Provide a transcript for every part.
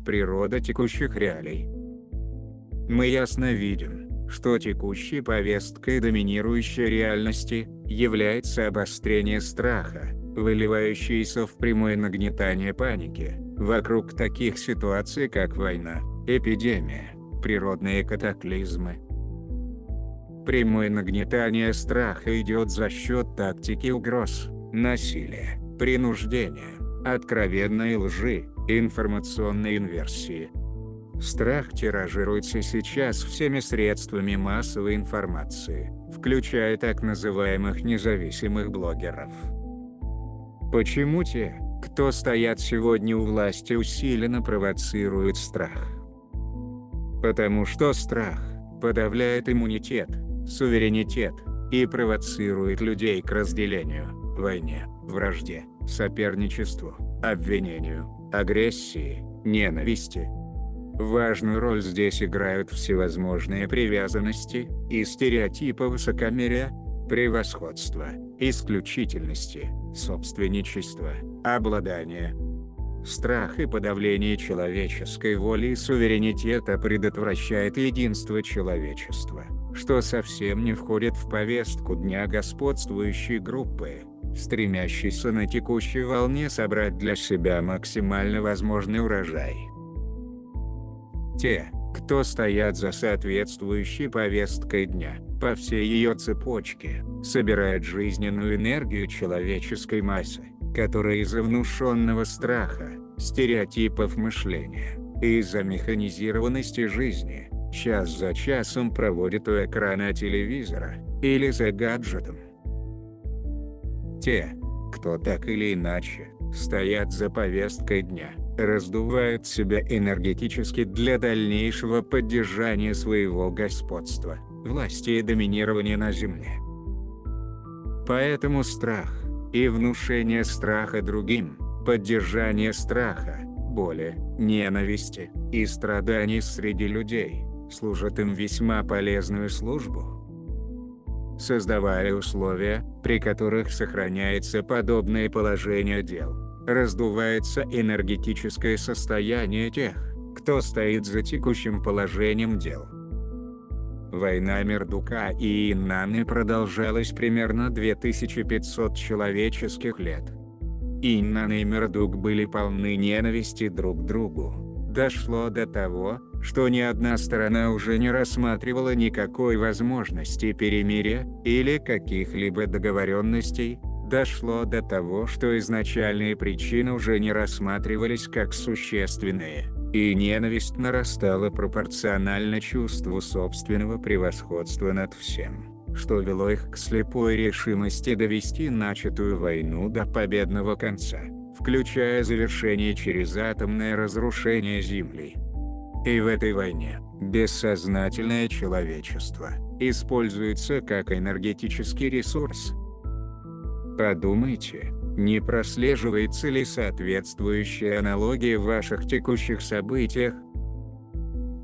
Природа текущих реалий. Мы ясно видим, что текущей повесткой доминирующей реальности является обострение страха, выливающееся в прямое нагнетание паники, вокруг таких ситуаций как война, эпидемия, природные катаклизмы. Прямое нагнетание страха идет за счет тактики угроз, насилия, принуждения, откровенной лжи, информационной инверсии. Страх тиражируется сейчас всеми средствами массовой информации, включая так называемых независимых блогеров. Почему те, кто стоят сегодня у власти, усиленно провоцируют страх? Потому что страх подавляет иммунитет, суверенитет и провоцирует людей к разделению, войне, вражде, соперничеству, обвинению, агрессии, ненависти. Важную роль здесь играют всевозможные привязанности и стереотипы высокомерия, превосходства, исключительности, собственничества, обладания. Страх и подавление человеческой воли и суверенитета предотвращает единство человечества, что совсем не входит в повестку дня господствующей группы, стремящейся на текущей волне собрать для себя максимально возможный урожай. Те, кто стоят за соответствующей повесткой дня, по всей ее цепочке, собирают жизненную энергию человеческой массы, которая из-за внушенного страха, стереотипов мышления и из-за механизированности жизни, час за часом проводит у экрана телевизора или за гаджетом. Те, кто так или иначе стоят за повесткой дня, раздувают себя энергетически для дальнейшего поддержания своего господства, власти и доминирования на земле. Поэтому страх и внушение страха другим, поддержание страха, боли, ненависти и страданий среди людей, служат им весьма полезную службу, создавая условия, при которых сохраняется подобное положение дел. Раздувается энергетическое состояние тех, кто стоит за текущим положением дел. Война Мердука и Иннаны продолжалась примерно 2500 человеческих лет. Иннаны и Мердук были полны ненависти друг к другу. Дошло до того, что ни одна сторона уже не рассматривала никакой возможности перемирия или каких-либо договоренностей. Дошло до того, что изначальные причины уже не рассматривались как существенные, и ненависть нарастала пропорционально чувству собственного превосходства над всем, что вело их к слепой решимости довести начатую войну до победного конца, включая завершение через атомное разрушение Земли. И в этой войне бессознательное человечество используется как энергетический ресурс. Подумайте, не прослеживается ли соответствующая аналогия в ваших текущих событиях?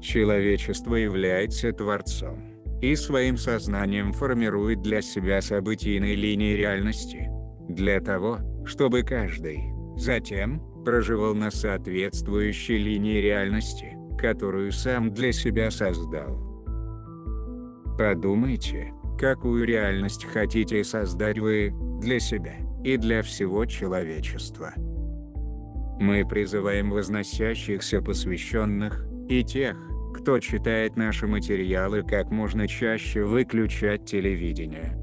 Человечество является творцом, и своим сознанием формирует для себя событийные линии реальности, для того, чтобы каждый, затем, проживал на соответствующей линии реальности, которую сам для себя создал. Подумайте, какую реальность хотите создать вы, для себя и для всего человечества. Мы призываем возносящихся посвященных, и тех, кто читает наши материалы, как можно чаще выключать телевидение.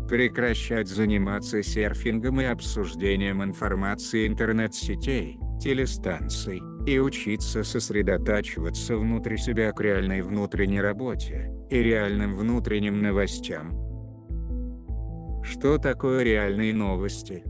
Прекращать заниматься серфингом и обсуждением информации интернет-сетей, телестанций, и учиться сосредотачиваться внутри себя к реальной внутренней работе и реальным внутренним новостям. Что такое реальные новости?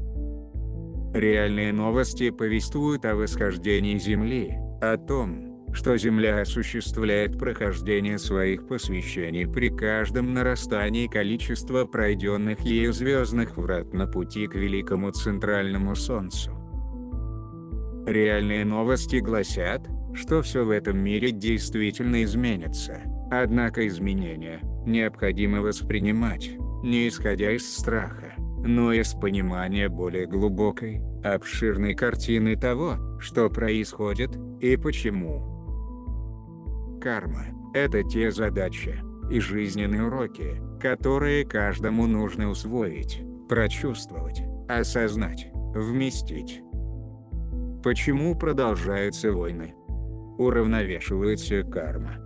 Реальные новости повествуют о восхождении Земли, о том, что Земля осуществляет прохождение своих посвящений при каждом нарастании количества пройденных ею звездных врат на пути к великому центральному Солнцу. Реальные новости гласят, что все в этом мире действительно изменится, однако изменения необходимо воспринимать, не исходя из страха, но и с понимания более глубокой, обширной картины того, что происходит и почему. Карма – это те задачи и жизненные уроки, которые каждому нужно усвоить, прочувствовать, осознать, вместить. Почему продолжаются войны? Уравновешивается карма.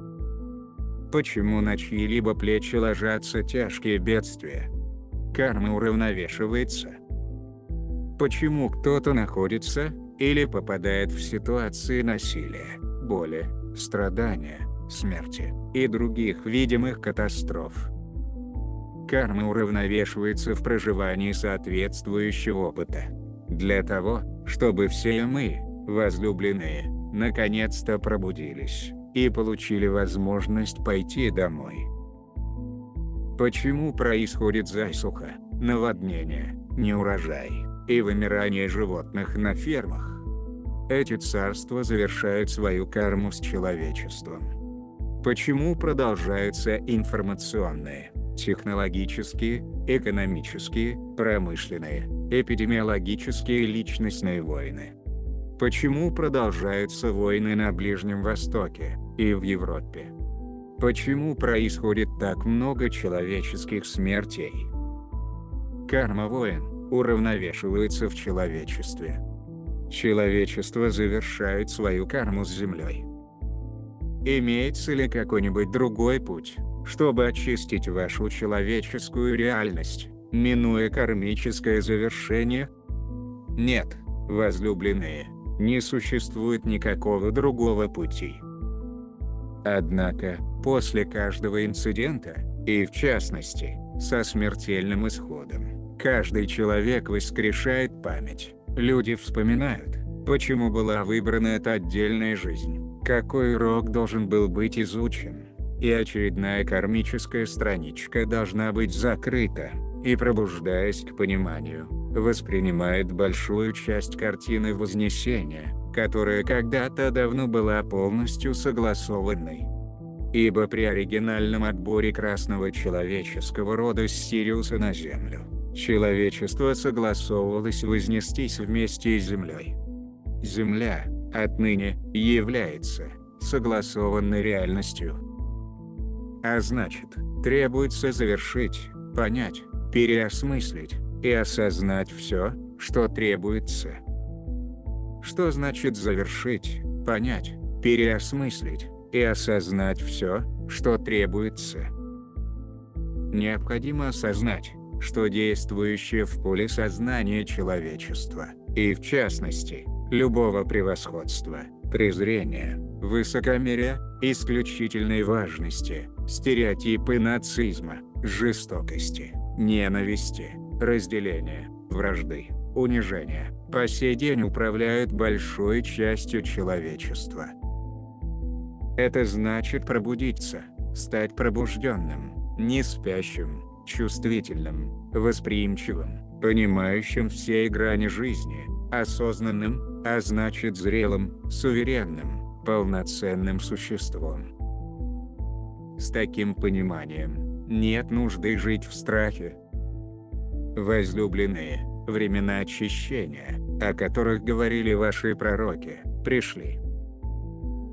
Почему на чьи-либо плечи ложатся тяжкие бедствия? Карма уравновешивается. Почему кто-то находится или попадает в ситуации насилия, боли, страдания, смерти и других видимых катастроф? Карма уравновешивается в проживании соответствующего опыта. Для того, чтобы все мы, возлюбленные, наконец-то пробудились и получили возможность пойти домой. Почему происходит засуха, наводнение, неурожай и вымирание животных на фермах? Эти царства завершают свою карму с человечеством. Почему продолжаются информационные, технологические, экономические, промышленные, эпидемиологические и личностные войны? Почему продолжаются войны на Ближнем Востоке и в Европе? Почему происходит так много человеческих смертей? Карма войн уравновешивается в человечестве. Человечество завершает свою карму с Землей. Имеется ли какой-нибудь другой путь, чтобы очистить вашу человеческую реальность, минуя кармическое завершение? Нет, возлюбленные, не существует никакого другого пути. Однако, после каждого инцидента, и в частности, со смертельным исходом, каждый человек воскрешает память. Люди вспоминают, почему была выбрана эта отдельная жизнь, какой урок должен был быть изучен, и очередная кармическая страничка должна быть закрыта, и, пробуждаясь к пониманию, воспринимает большую часть картины Вознесения, которая когда-то давно была полностью согласованной. Ибо при оригинальном отборе красного человеческого рода с Сириуса на Землю, человечество согласовывалось вознестись вместе с Землей. Земля, отныне, является согласованной реальностью. А значит, требуется завершить, понять, переосмыслить и осознать все, что требуется. Что значит завершить, понять, переосмыслить и осознать все, что требуется? Необходимо осознать, что действующее в поле сознания человечества, и в частности, любого превосходства, презрения, высокомерия, исключительной важности, стереотипы нацизма, жестокости, ненависти, разделения, вражды, унижения, по сей день управляют большой частью человечества. Это значит пробудиться, стать пробужденным, не спящим, чувствительным, восприимчивым, понимающим все грани жизни, осознанным, а значит зрелым, суверенным, полноценным существом. С таким пониманием, нет нужды жить в страхе. Возлюбленные, времена очищения, о которых говорили ваши пророки, пришли.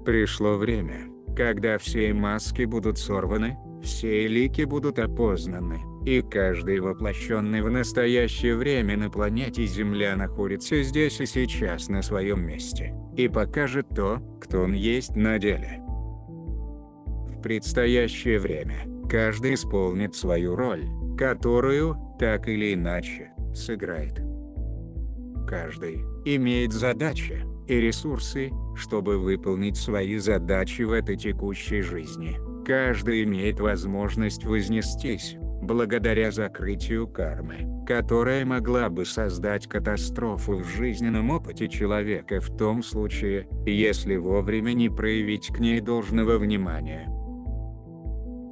Пришло время, когда все маски будут сорваны, все лики будут опознаны, и каждый воплощенный в настоящее время на планете Земля находится здесь и сейчас на своем месте, и покажет то, кто он есть на деле. В предстоящее время, каждый исполнит свою роль, которую, так или иначе, сыграет. Каждый имеет задачи и ресурсы, чтобы выполнить свои задачи в этой текущей жизни. Каждый имеет возможность вознестись, благодаря закрытию кармы, которая могла бы создать катастрофу в жизненном опыте человека в том случае, если вовремя не проявить к ней должного внимания.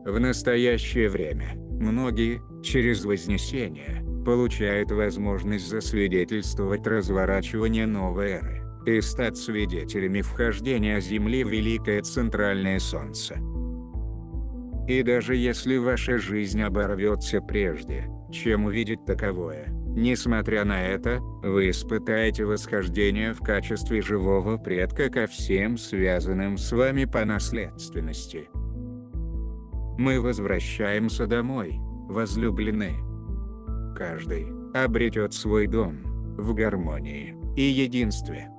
В настоящее время, многие, через Вознесение, получают возможность засвидетельствовать разворачивание новой эры и стать свидетелями вхождения Земли в Великое Центральное Солнце. И даже если ваша жизнь оборвется прежде, чем увидеть таковое, Несмотря на это, вы испытаете восхождение в качестве живого предка ко всем связанным с вами по наследственности. Мы возвращаемся домой, возлюбленные. Каждый обретет свой дом, в гармонии и единстве.